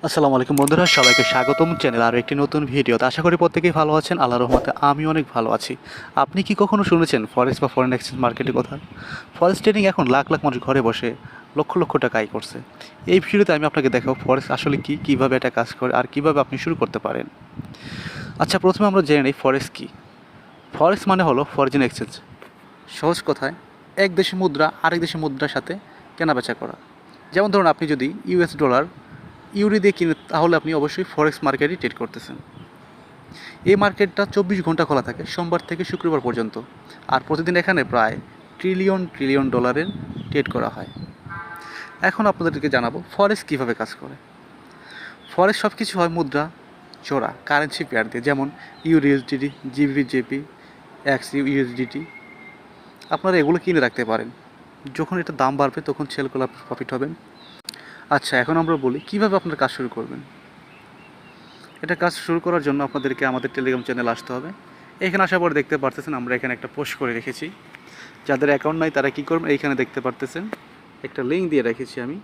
আসসালামু আলাইকুম বন্ধুরা, সবাইকে স্বাগতম চ্যানেল আর একটি নতুন ভিডিওতে। আশা করি প্রত্যেকেই ভালো আছেন। আল্লাহর রহমতে আমি অনেক ভালো আছি। আপনি কি কখনো শুনেছেন ফরেক্স বা ফরেন এক্সচেঞ্জ মার্কেটের কথা? ফরেক্স ট্রেডিং এখন লাখ লাখ মানুষ ঘরে বসে লক্ষ লক্ষ টাকা আয় করছে। এই ভিডিওতে আমি আপনাকে দেখাবো ফরেক্স আসলে কি, কিভাবে এটা কাজ করে আর কিভাবে আপনি শুরু করতে পারেন। আচ্ছা, প্রথমে আমরা জেনে নিই ফরেক্স কি। ফরেক্স মানে হলো ফরেন এক্সচেঞ্জ। সহজ কথায় এক দেশের মুদ্রা আরেক দেশের মুদ্রার সাথে কেনাবেচা করা। যেমন ধরুন, আপনি যদি ইউএস ডলার ইউরি দিয়ে কিনে, তাহলে আপনি অবশ্যই ফরেক্স মার্কেটে ট্রেড করতেছেন। এই মার্কেটটা 24 ঘন্টা খোলা থাকে, সোমবার থেকে শুক্রবার পর্যন্ত। আর প্রতিদিন এখানে প্রায় ট্রিলিয়ন ট্রিলিয়ন ডলারের ট্রেড করা হয়। এখন আপনাদেরকে জানাবো ফরেক্স কীভাবে কাজ করে। ফরেক্স সব কিছু হয় মুদ্রা জোড়া, কারেন্সি পেয়ার দিয়ে, যেমন ইউএসডিটি, জিবিজেপি, ইউএসডিটি। আপনারা এগুলো কিনে রাখতে পারেন। যখন এটা দাম বাড়বে তখন সেল করলে আপনি প্রফিট হবেন। আচ্ছা, এখন আমরা বলি কীভাবে আপনার কাজ শুরু করবেন। এটা কাজ শুরু করার জন্য আপনাদেরকে আমাদের টেলিগ্রাম চ্যানেল আসতে হবে। এখানে আসার পর দেখতে পারতেছেন আমরা এখানে একটা পোস্ট করে রেখেছি। যাদের অ্যাকাউন্ট নাই তারা কী করবেন, এইখানে দেখতে পারতেছেন একটা লিঙ্ক দিয়ে রেখেছি আমি।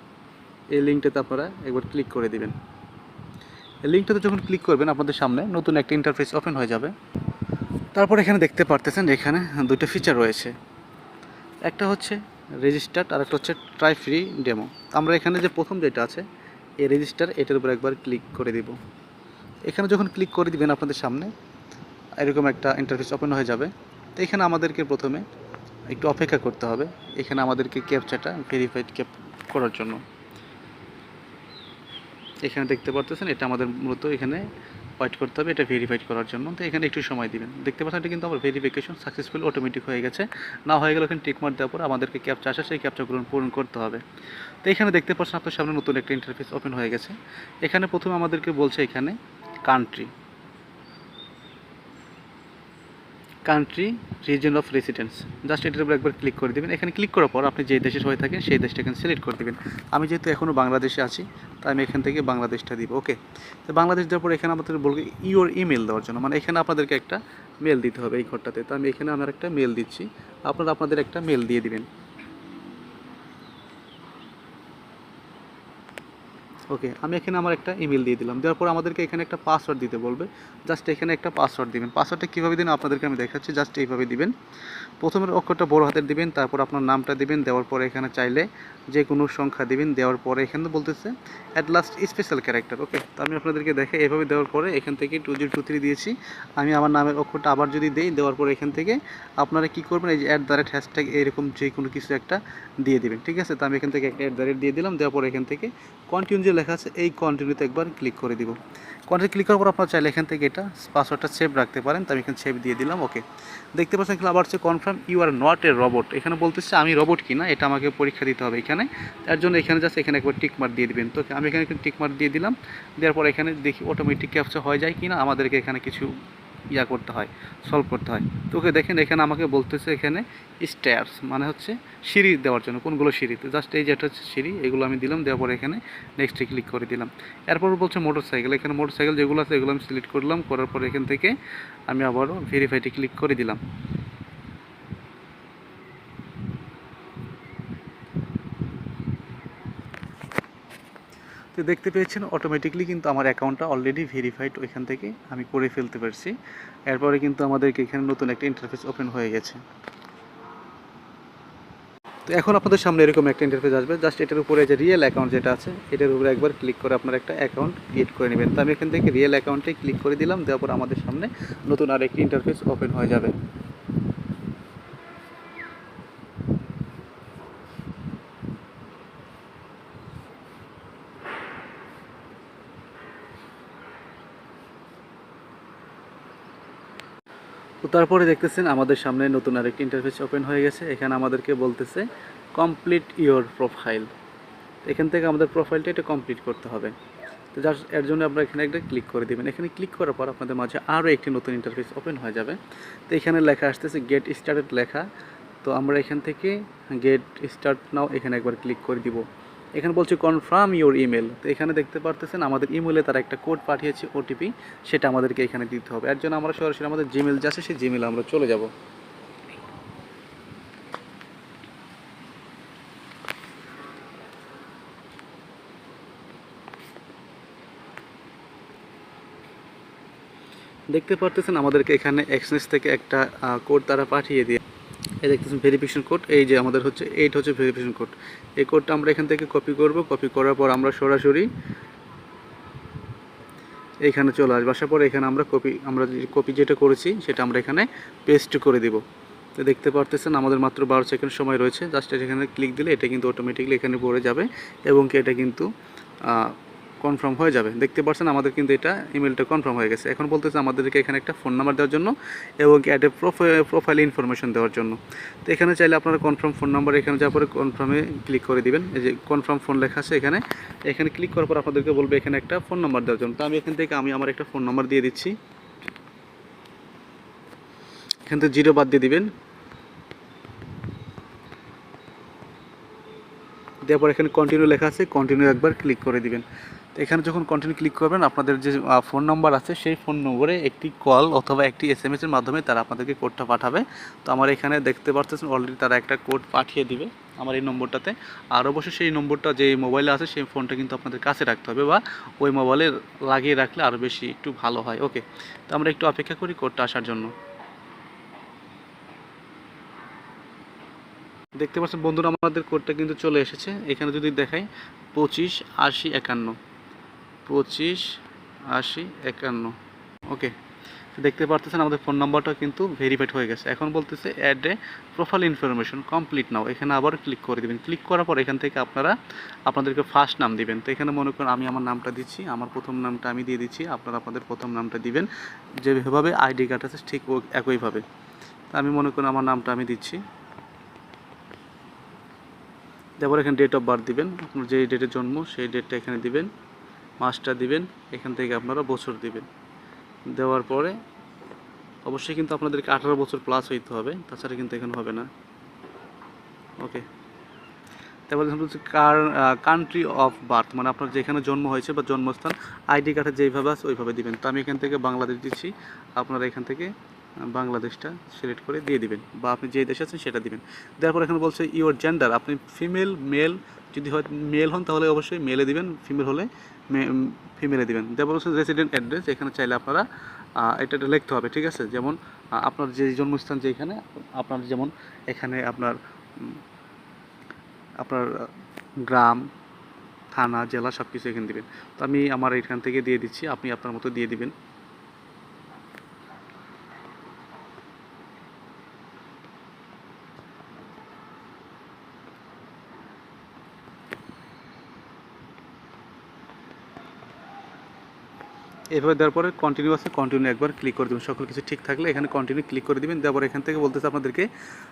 এই লিঙ্কটাতে আপনারা একবার ক্লিক করে দিবেন। এই লিঙ্কটাতে যখন ক্লিক করবেন আপনাদের সামনে নতুন একটা ইন্টারফেস ওপেন হয়ে যাবে। তারপর এখানে দেখতে পারতেছেন এখানে দুটো ফিচার রয়েছে। একটা হচ্ছে রেজিস্টার্ড আর একটা হচ্ছে ট্রাই ফ্রি ডেমো। আমরা এখানে যে প্রথম যেটা আছে এই রেজিস্টার, এটার উপর একবার ক্লিক করে দিব। এখানে যখন ক্লিক করে দিবেন আপনাদের সামনে এরকম একটা ইন্টারফেস ওপেন হয়ে যাবে। তো এখানে আমাদেরকে প্রথমে একটু অপেক্ষা করতে হবে। এখানে আমাদেরকে ক্যাপচাটা ভেরিফাইড করার জন্য এখানে দেখতে পারতেছেন এটা আমাদের মূলত এখানে ওয়েট করতে হবে এটা ভেরিফাইড করার জন্য। তো এখানে একটু সময় দিবেন। দেখতে পাচ্ছেন এটা কিন্তু আমার ভেরিফিকেশন সাকসেসফুল অটোমেটিক হয়ে গেছে। না হয়ে গেলে এখানে টিকমার্ক দেওয়ার পর আমাদেরকে ক্যাপচা আসে, সেই ক্যাপচাগুলো পূরণ করতে হবে। তো এখানে দেখতে পাচ্ছেন আপনার সামনে নতুন একটা ইন্টারফেস ওপেন হয়ে গেছে। এখানে প্রথমে আমাদেরকে বলছে এখানে country reason of residence. Just এটার উপর একবার ক্লিক করে দেবেন। এখানে ক্লিক করার পর আপনি যে দেশের হয়ে থাকেন সেই দেশটা এখানে সিলেক্ট করে দেবেন। আমি যেহেতু এখনও বাংলাদেশে আছি তাই আমি এখান থেকে বাংলাদেশটা দিব। ওকে, তো বাংলাদেশ দেওয়ার পর এখানে আমাদের বলবে ইওর ইমেল দেওয়ার জন্য, মানে এখানে আপনাদেরকে একটা মেল দিতে হবে এই ঘরটাতে। তো আমি এখানে আমার একটা মেল দিচ্ছি, আপনারা আপনাদের একটা মেল দিয়ে দিবেন। ওকে, আমি এখানে আমার একটা ইমেল দিয়ে দিলাম। দেওয়ার পর আমাদেরকে এখানে একটা পাসওয়ার্ড দিতে বলবে। জাস্ট এখানে একটা পাসওয়ার্ড দিবেন। পাসওয়ার্ডটা কীভাবে দিন আপনাদেরকে আমি দেখাচ্ছি। জাস্ট এইভাবে দিবেন। প্রথমের অক্ষরটা বড় হাতের দিবেন, তারপর আপনার নামটা দিবেন। দেওয়ার পরে এখানে চাইলে যে কোনো সংখ্যা দিবেন। দেওয়ার পরে এখানে বলতেছে অ্যাট লাস্ট স্পেশাল ক্যারেক্টার। ওকে, তো আমি আপনাদেরকে দেখে এভাবে দেওয়ার পরে এখান থেকে 2023 দিয়েছি। আমি আমার নামের অক্ষরটা আবার যদি দেই, দেওয়ার পরে এখান থেকে আপনারা কী করবেন, এই যে @হ্যাশট্যাগ এরকম যে কোনো কিছু একটা দিয়ে দিবেন। ঠিক আছে, তো আমি এখান থেকে একটা দিয়ে দিলাম। দেওয়ার পরে এখান থেকে কন্টিনিউ যে লেখা আছে এই কন্টিনিউতে একবার ক্লিক করে দিব। কন্টিনিউ ক্লিক করার পর আপনারা চাইলে এখান থেকে এটা পাসওয়ার্ডটা সেভ রাখতে পারেন। তো আমি এখানে সেভ দিয়ে দিলাম। ওকে, দেখতে পাচ্ছেন এখানে আবার হচ্ছে confirm you are not a robot. এখানে বলতেছে আমি রোবট কিনা এটা আমাকে পরীক্ষা দিতে হবে এখানে। তার জন্য এখানে জাস্ট এখানে একবার টিক মার্ক দিয়ে দিবেন। তো আমি এখানে টিক মার্ক দিয়ে দিলাম। দেওয়ার পর এখানে দেখি অটোমেটিক ক্যাপচা হয়ে যায় কিনা, আমাদেরকে এখানে কিছু করতে হয়, সলভ করতে হয়। তো ওকে, দেখেন এখানে আমাকে বলতেছে এখানে স্টেয়ার্স মানে হচ্ছে সিঁড়ি দেওয়ার জন্য, কোনগুলো সিঁড়িতে। জাস্ট এই যেটা হচ্ছে সিঁড়ি, এগুলো আমি দিলাম। দেওয়ার পর এখানে নেক্সটে ক্লিক করে দিলাম। এরপর বলছে মোটরসাইকেল। এখানে মোটরসাইকেল যেগুলো আছে এগুলো আমি সিলেক্ট করলাম। করার পর এখান থেকে আমি আবারও ভেরিফাইতে ক্লিক করে দিলাম। তো দেখতে পেয়েছেন অটোমেটিকলি কিন্তু আমার অ্যাকাউন্টটা অলরেডি ভেরিফাইড ওইখান থেকে আমি করে ফেলতে পারছি। এরপরে কিন্তু আমাদেরকে এখানে নতুন একটা ইন্টারফেস ওপেন হয়ে গেছে। তো এখন আপনাদের সামনে এরকম একটা ইন্টারফেস আসবে। জাস্ট এটার উপরে যে রিয়েল অ্যাকাউন্ট যেটা আছে এটার উপরে একবার ক্লিক করে আপনার একটা অ্যাকাউন্ট ক্রিয়েট করে নেবেন। তো আমি এখান থেকে রিয়েল অ্যাকাউন্টে ক্লিক করে দিলাম। দেওয়ার পর আমাদের সামনে নতুন আরেকটি ইন্টারফেস ওপেন হয়ে যাবে। তো তারপরে দেখতেছেন আমাদের সামনে নতুন আরেকটি ইন্টারফেস ওপেন হয়ে গেছে। এখানে আমাদেরকে বলতেছে কমপ্লিট ইওর প্রোফাইল। এখান থেকে আমাদের প্রোফাইলটা এটা কমপ্লিট করতে হবে। তো জাস্ট এর জন্য আপনারা এখানে একটা ক্লিক করে দেবেন। এখানে ক্লিক করার পর আপনাদের মাঝে আরও একটি নতুন ইন্টারফেস ওপেন হয়ে যাবে। তো এখানে লেখা আসতেছে গেট স্টার্টেড লেখা। তো আমরা এখান থেকে গেট স্টার্ট নাও এখানে একবার ক্লিক করে দিব। এখানে বলছে কনফার্ম ইওর ইমেল। তো এখানে দেখতে পারতেছেন আমাদের ইমেলে তারা একটা কোড পাঠিয়েছে ওটিপি, সেটা আমাদেরকে এখানে দিতে হবে। এর জন্য আমরা সরাসরি আমাদের জিমেল যে আছে সেই জিমেলে আমরা চলে যাব। দেখতে পারতেছেন আমাদেরকে এখানে এক্সচেঞ্জ থেকে একটা কোড তারা পাঠিয়ে দিয়ে, এই দেখতেছেন ভেরিফিকেশন কোড, এই যে আমাদের হচ্ছে এইটা হচ্ছে ভেরিফিকেশন কোড। এই কোডটা আমরা এখান থেকে কপি করব, কপি করার পর আমরা সরাসরি এইখানে চলে আসবো। আসার পর এখানে আমরা কপি যেটা করেছি সেটা আমরা এখানে পেস্ট করে দিব। তো দেখতে পারতেছেন আমাদের মাত্র 12 সেকেন্ড সময় রয়েছে। জাস্ট এখানে ক্লিক দিলে এটা কিন্তু অটোমেটিকলি এখানে পড়ে যাবে এবং কি এটা কিন্তু কনফার্ম হয়ে যাবে। দেখতে পাচ্ছেন আমাদের কিন্তু এটা ইমেলটা কনফার্ম হয়ে গেছে। এখন বলতেছে আমাদেরকে এখানে একটা ফোন নাম্বার দেওয়ার জন্য এবং কি অ্যাড প্রোফাইল ইনফরমেশন দেওয়ার জন্য। তো এখানে চাইলে আপনারা কনফার্ম ফোন নাম্বার, এখানে যাওয়ার পরে কনফার্মে ক্লিক করে দিবেন। এই যে কনফার্ম ফোন লেখা আছে এখানে, এখানে ক্লিক করার পর আপনাদেরকে বলবে এখানে একটা ফোন নাম্বার দেওয়ার জন্য। তো আমি এখান থেকে আমার একটা ফোন নাম্বার দিয়ে দিচ্ছি। এখান থেকে 0 বাদ দিয়ে দিবেন, দেওয়ার পর এখানে কন্টিনিউ লেখা আছে, কন্টিনিউ একবার ক্লিক করে দিবেন। তো এখানে যখন কন্টিনিউ ক্লিক করবেন আপনাদের যে ফোন নাম্বার আছে সেই ফোন নম্বরে একটি কল অথবা একটি SMS এর মাধ্যমে তারা আপনাদেরকে কোডটা পাঠাবে। তো আমার এখানে দেখতে পাচ্ছেন অলরেডি তারা একটা কোড পাঠিয়ে দিবে আমার এই নম্বরটাতে। আর অবশ্যই সেই নম্বরটা যে মোবাইলে আছে সেই ফোনটা কিন্তু আপনাদের কাছে রাখতে হবে বা ওই মোবাইলে লাগিয়ে রাখলে আরও বেশি একটু ভালো হয়। ওকে, তো আমরা একটু অপেক্ষা করি কোডটা আসার জন্য। দেখতে পাচ্ছেন বন্ধুরা আমাদের কোডটা কিন্তু চলে এসেছে। এখানে যদি দেখাই 258051, 258051। ওকে, দেখতে পারতেছেন আমাদের ফোন নাম্বারটা কিন্তু ভেরিফাইড হয়ে গেছে। এখন বলতেছে add a profile information complete now, এখানে আবার ক্লিক করে দেবেন। ক্লিক করার পর এখান থেকে আপনারা আপনাদেরকে ফার্স্ট নাম দিবেন। তো এখানে মনে করেন আমি আমার নামটা দিচ্ছি, আমার প্রথম নামটা আমি দিয়ে দিচ্ছি, আপনারা আপনাদের প্রথম নামটা দিবেন যেভাবে আইডি কার্ড আছে ঠিক একইভাবে। আমি মনে করেন আমার নামটা আমি দিচ্ছি, তারপর এখানে ডেট অফ বার্থ দিবেন, আপনার যেই ডেটে জন্ম সেই ডেটটা এখানে দিবেন, মাসটা দিবেন, এখান থেকে আপনারা বছর দিবেন। দেওয়ার পরে অবশ্যই কিন্তু আপনাদেরকে 18 বছর প্লাস হইতে হবে, তাছাড়া কিন্তু এখানে হবে না। ওকে, তারপর হচ্ছে কান্ট্রি অফ বার্থ, মানে আপনার যেখানে জন্ম হয়েছে বা জন্মস্থান আইডি কার্ডে যেইভাবে আছে ওইভাবে দিবেন। তো আমি এখান থেকে বাংলাদেশ দিচ্ছি, আপনারা এখান থেকে বাংলাদেশটা সিলেক্ট করে দিয়ে দিবেন বা আপনি যে দেশে আছেন সেটা দিবেন। দেওয়ার পর এখানে বলছে ইওর জেন্ডার, আপনি ফিমেল মেল, যদি হয় মেল হন তাহলে অবশ্যই মেলে দিবেন, ফিমেল হলে ফিমেলে দিবেন। দেওয়ার হচ্ছে রেসিডেন্ট অ্যাড্রেস, এখানে চাইলে আপনারা এটা লিখতে হবে, ঠিক আছে। যেমন আপনার যে জন্মস্থান যেখানে, আপনার যেমন এখানে আপনার আপনার গ্রাম, থানা, জেলা সব কিছু এখানে দিবেন। তো আমি আমার এখান থেকে দিয়ে দিচ্ছি, আপনি আপনার মতো দিয়ে দিবেন। এভাবে দেওয়ার পরে কন্টিনিউ আছে, কন্টিনিউ একবার ক্লিক করে দেবেন। সকল কিছু ঠিক থাকলে এখানে কন্টিনিউ ক্লিক করে দেবেন। দেওয়ার এখান থেকে বলতেছে আপনাদেরকে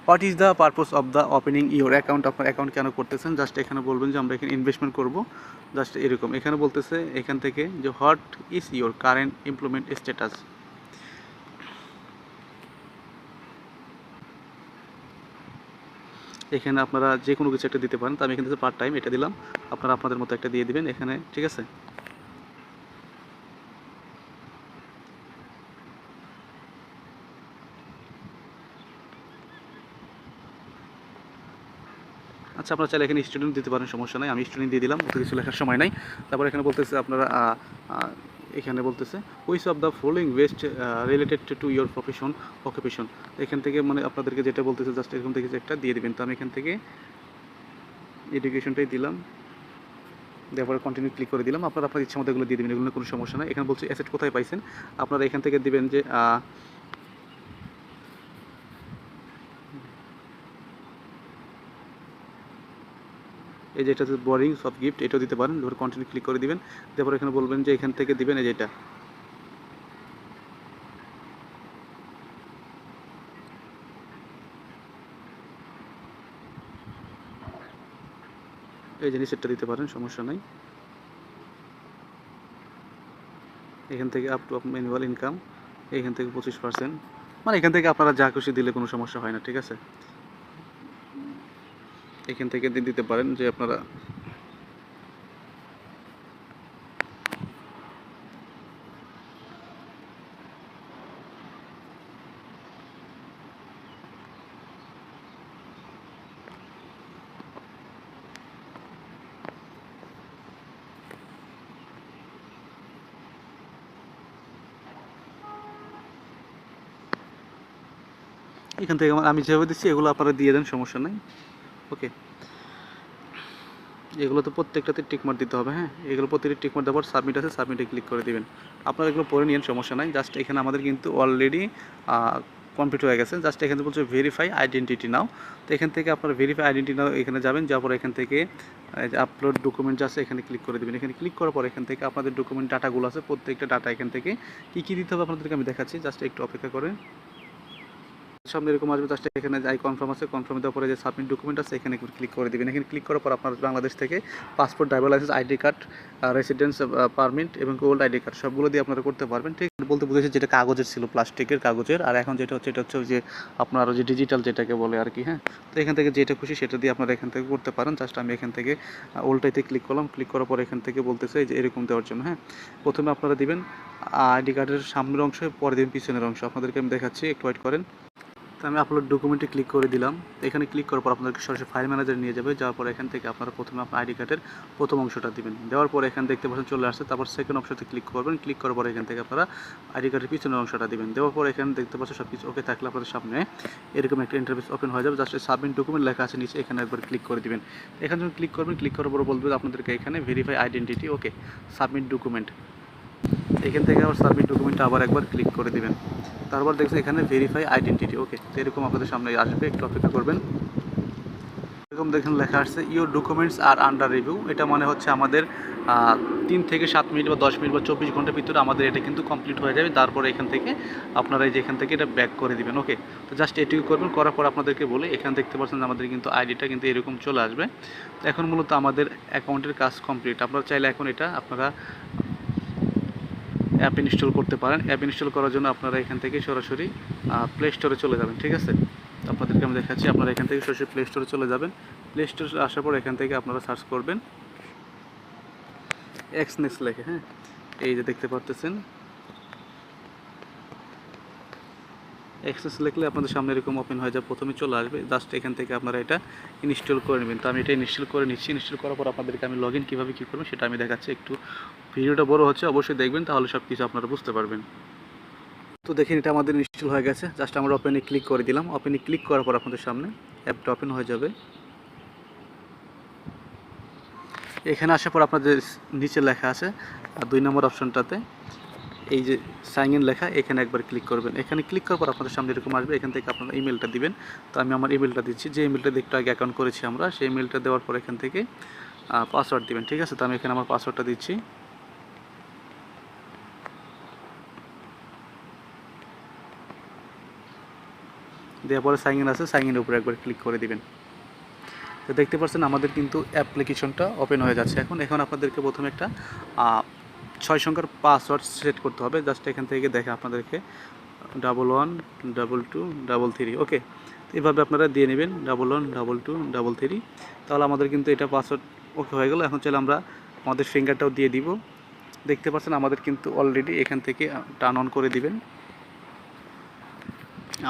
what is the purpose of the opening your account, আপনার অ্যাকাউন্ট কেন করতেছেন, জাস্ট এখানে বলবেন যে আমরা এখানে ইনভেস্টমেন্ট করব, জাস্ট এরকম। এখানে বলতেছে এখান থেকে যে what is your current employment status, এখানে আপনারা যে কোনো কিছু একটা দিতে পারেন। তো আমি এখান থেকে পার্ট টাইম এটা দিলাম, আপনারা আপনাদের মতো একটা দিয়ে দিবেন এখানে, ঠিক আছে। আচ্ছা, আপনারা চাইলে এখানে স্টুডেন্ট দিতে পারেন, সমস্যা নাই, আমি স্টুডেন্ট দিয়ে দিলাম, অত কিছু লেখার সময় নাই। তারপর এখানে বলতেছে আপনারা এখানে বলতেছে which of the following West related to your profession occupation, এখান থেকে মানে আপনাদেরকে যেটা বলতেছে জাস্ট এরকম থেকে একটা দিয়ে দিবেন। তো আমি এখান থেকে এডুকেশনটাই দিলাম, তারপরে কন্টিনিউ ক্লিক করে দিলাম। আপনারা আপনার ইচ্ছা মতো এগুলো দিয়ে দেবেন, এগুলো কোনো সমস্যা নাই। এখানে বলছে অ্যাসেট কোথায় পাইছেন, আপনারা এখান থেকে দিবেন যে এই যে এটা হচ্ছে বোরিং সব গিফট, এটাও দিতে পারেন। এবার কন্টিনিউ ক্লিক করে দিবেন, তারপর এখানে বলবেন যে এখান থেকে দিবেন এই যেটা, এই যে নিচেরটা দিতে পারেন, সমস্যা নাই। এখান থেকে আপ টু ম্যানুয়াল ইনকাম, এখান থেকে 25%, মানে এখান থেকে আপনারা যা খুশি দিলে কোনো সমস্যা হয় না, ঠিক আছে। এখান থেকে দিতে পারেন যে আপনারা এখান থেকে আমি যেভাবে দিচ্ছি এগুলো আপনারা দিয়ে দেন, সমস্যা নেই। ওকে, এগুলো তো প্রত্যেকটাতে টিকমার্ক দিতে হবে। হ্যাঁ, এগুলো প্রত্যেকটি টিকমার্ক দেওয়ার পর সাবমিট আছে, সাবমিটে ক্লিক করে দিবেন। আপনারা এগুলো পরে নিন, সমস্যা নাই। জাস্ট এখানে আমাদের কিন্তু অলরেডি কমপ্লিট হয়ে গেছে। জাস্ট এখানে বলছে ভেরিফাই আইডেন্টিটি নাও। তো এখান থেকে আপনারা ভেরিফাই আইডেন্টিটি নাও এখানে যাবেন, যাওয়ার পর এখান থেকে যে আপলোড ডকুমেন্টস আছে এখানে ক্লিক করে দেবেন। এখানে ক্লিক করার পর এখান থেকে আপনাদের ডকুমেন্ট ডাটাগুলো আছে, প্রত্যেকটা ডাটা এখান থেকে কী দিতে হবে আপনাদেরকে আমি দেখাচ্ছি। জাস্ট একটু অপেক্ষা করেন। সামনে এরকম আসবে, জাস্ট এখানে যাই কনফার্ম আছে, কনফার্ম দেওয়ার পরে যে সাবমিট ডকুমেন্ট আছে এখানে ক্লিক করে দেবেন। এখানে ক্লিক করার পর আপনার বাংলাদেশ থেকে passport, driver licence, ID card, residence permit এবং ওল্ড আইডি কার্ড সবগুলো দিয়ে আপনারা করতে পারবেন। ঠিক বলতে বুঝেছি যেটা কাগজের ছিল, প্লাস্টিকের কাগজের, আর এখন যেটা হচ্ছে এটা হচ্ছে যে আপনার যে ডিজিটাল যেটাকে বলে আর কি। হ্যাঁ, তো এখান থেকে যেটা খুশি সেটা দিয়ে আপনারা এখান থেকে করতে পারেন। জাস্ট আমি এখান থেকে ওল্ডটাইতে ক্লিক করলাম, ক্লিক করার পর এখান থেকে বলতেছে যে এরকম দেওয়ার জন্য। হ্যাঁ, প্রথমে আপনারা দিবেন আইডি কার্ডের সামনের অংশ, পরে দিবেন পিছনের অংশ। আপনাদেরকে আমি দেখাচ্ছি, একটু ওয়েট করেন। তো আমি আপলোড ডকুমেন্টে ক্লিক করে দিলাম। এখানে ক্লিক করার পর আপনাদেরকে সরাসরি ফাইল ম্যানেজার নিয়ে যাবে। যাওয়ার পর এখান থেকে আপনারা প্রথমে আপনার আইডি কার্ডের প্রথম অংশটা দিবেন। দেওয়ার পর এখানে দেখতে পাচ্ছেন চলে আসছে। তারপর সেকেন্ড অপশনতে ক্লিক করবেন। ক্লিক করার পর এখান থেকে আপনারা আইডি কার্ডের পিছনের অংশটা দিবেন। দেওয়ার পর এখানে দেখতে পাচ্ছেন সব কিছু ওকে থাকলে আপনাদের সামনে এরকম একটা ইন্টারফেস ওপেন হয়ে যাবে। জাস্ট সাবমিট ডকুমেন্ট লেখা আছে নিচে, এখানে একবার ক্লিক করে দিবেন। এখানে যখন ক্লিক করবেন, ক্লিক করার পর বলবে আপনাদেরকে এখানে ভেরিফাই আইডেন্টিটি, ওকে, সাবমিট ডকুমেন্ট। এখান থেকে আবার সাবমিট ডকুমেন্টটা আবার একবার ক্লিক করে দিবেন। তারপর দেখছেন এখানে ভেরিফাই আইডেন্টিটি, ওকে। তো এরকম আপনাদের সামনে আসবে, একটু অপেক্ষা করবেন। এরকম দেখেন লেখা আসছে your documents are under review. এটা মানে হচ্ছে আমাদের 3 থেকে 7 মিনিট বা 10 মিনিট বা 24 ঘন্টার ভিতরে আমাদের এটা কিন্তু কমপ্লিট হয়ে যাবে। তারপরে এখান থেকে আপনারা এই যে এখান থেকে এটা ব্যাক করে দিবেন। ওকে, তো জাস্ট এটুকু করবেন। করার পর আপনাদেরকে বলে এখানে দেখতে পাচ্ছেন আমাদের কিন্তু আইডিটা কিন্তু এরকম চলে আসবে। তো এখন মূলত আমাদের অ্যাকাউন্টের কাজ কমপ্লিট। আপনারা চাইলে এখন এটা আপনারা অ্যাপ ইনস্টল করতে পারেন। অ্যাপ ইনস্টল করার জন্য আপনারা এখান থেকে সরাসরি প্লে স্টোরে চলে যাবেন। ঠিক আছে, আপনাদেরকে আমি দেখাচ্ছি। আপনারা এখান থেকে সরাসরি প্লে স্টোরে চলে যাবেন। প্লে স্টোরে আসার পর এখান থেকে আপনারা সার্চ করবেন এক্সনেক্স লেখে। হ্যাঁ, এই যে দেখতে পারতেছেন এক্সনেক্স লিখলে আপনাদের সামনে এরকম ওপেন হয়ে যাবে, প্রথমে চলে আসবে। জাস্ট এখান থেকে আপনারা এটা ইনস্টল করে নেবেন। তো আমি এটা ইনস্টল করে নিচ্ছি। ইনস্টল করার পর আপনাদেরকে আমি লগ ইন কীভাবে কী করবেন সেটা আমি দেখাচ্ছি। একটু ভিডিওটা বড় হচ্ছে, অবশ্যই দেখবেন, তাহলে সব কিছু আপনারা বুঝতে পারবেন। তো দেখেন এটা আমাদের ইনস্টল হয়ে গেছে। জাস্ট আমরা ওপেনে ক্লিক করে দিলাম। ওপেনে ক্লিক করার পর আপনাদের সামনে অ্যাপটা ওপেন হয়ে যাবে। এখানে আসার পর আপনাদের নিচে লেখা আছে 2 নম্বর অপশনটাতে এই যে সাইন ইন লেখা, এখানে একবার ক্লিক করবেন। এখানে ক্লিক করার পর আপনাদের সামনে এরকম আসবে। এখান থেকে আপনারা ইমেলটা দিবেন। তো আমি আমার ইমেলটা দিচ্ছি, যে ইমেলটা দিয়ে একটু আগে অ্যাকাউন্ট করেছি আমরা, সেই ইমেলটা দেওয়ার পর এখান থেকে পাসওয়ার্ড দিবেন। ঠিক আছে, তো আমি এখানে আমার পাসওয়ার্ডটা দিচ্ছি। দেওয়ার পরে সাইন ইন আছে, সাইন ইনের উপরে একবার ক্লিক করে দিবেন। তো দেখতে পাচ্ছেন আমাদের কিন্তু অ্যাপ্লিকেশনটা ওপেন হয়ে যাচ্ছে। এখন আপনাদেরকে প্রথমে একটা 6 সংখ্যার পাসওয়ার্ড সেট করতে হবে। জাস্ট এখান থেকে দেখে আপনাদেরকে 112233, ওকে। তো এইভাবে আপনারা দিয়ে নেবেন 112233। তাহলে আমাদের কিন্তু এটা পাসওয়ার্ড ওকে হয়ে গেল। এখন চাইলে আমরা আমাদের ফিঙ্গারটাও দিয়ে দিব। দেখতে পাচ্ছেন আমাদের কিন্তু অলরেডি এখান থেকে টার্ন অন করে দিবেন।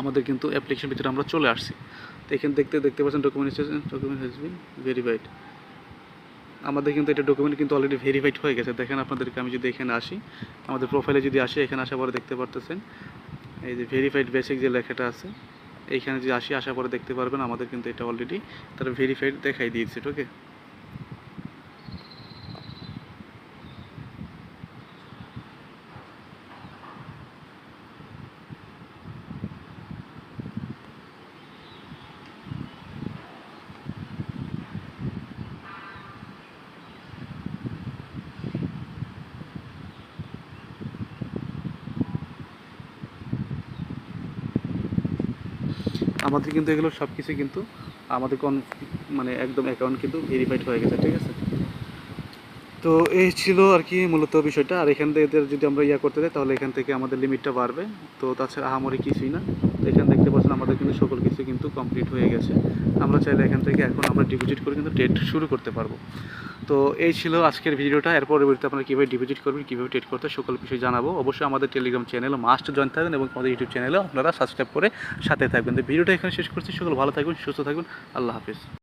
আমাদের কিন্তু অ্যাপ্লিকেশন ভিতরে আমরা চলে আসছি। তো এখানে দেখতে পাচ্ছেন ডকুমেন্ট হ্যাজ বিন ভেরিফাইড। আমাদের কিন্তু এটা ডকুমেন্ট কিন্তু অলরেডি ভেরিফাইড হয়ে গেছে। দেখেন আপনাদেরকে আমি যদি এখানে আসি, আমাদের প্রোফাইলে যদি আসি, এখানে আসার পরে দেখতে পারতেছেন এই যে ভেরিফাইড বেসিক যে লেখাটা আছে, এইখানে যদি আসার পরে দেখতে পারবেন আমাদের কিন্তু এটা অলরেডি তারা ভেরিফাইড দেখাই দিয়েছে। ওকে, আমাদের কিন্তু এগুলো সব কিছু কিন্তু আমাদের মানে একদম অ্যাকাউন্ট কিন্তু ভেরিফাইড হয়ে গেছে। ঠিক আছে, তো এই ছিল আর কি মূলত বিষয়টা। আর এখান থেকে এদের যদি আমরা করতে যাই তাহলে এখান থেকে আমাদের লিমিটটা বাড়বে। তো তাছাড়া আহামরি কিছুই না। তো এখানে দেখতে পাচ্ছেন আমাদের কিন্তু সকল কিছু কিন্তু কমপ্লিট হয়ে গেছে। আমরা চাইলে এখান থেকে এখন আমরা ডিপোজিট করে কিন্তু ট্রেড শুরু করতে পারবো। তো এই ছিল আজকের ভিডিওটা। এর পরবর্তীতে আপনারা কীভাবে ডিপোজিট করবেন, কীভাবে ট্রেড করতে, সকল বিষয় জানাবো। অবশ্যই আমাদের টেলিগ্রাম চ্যানেলে মাস্ট জয়েন থাকবেন এবং আমাদের ইউটিউব চ্যানেলেও আপনারা সাবস্ক্রাইব করে সাথে থাকবেন। তো ভিডিওটা এখানে শেষ করছি। সকল ভালো থাকবেন, সুস্থ থাকবেন। আল্লাহ হাফিজ।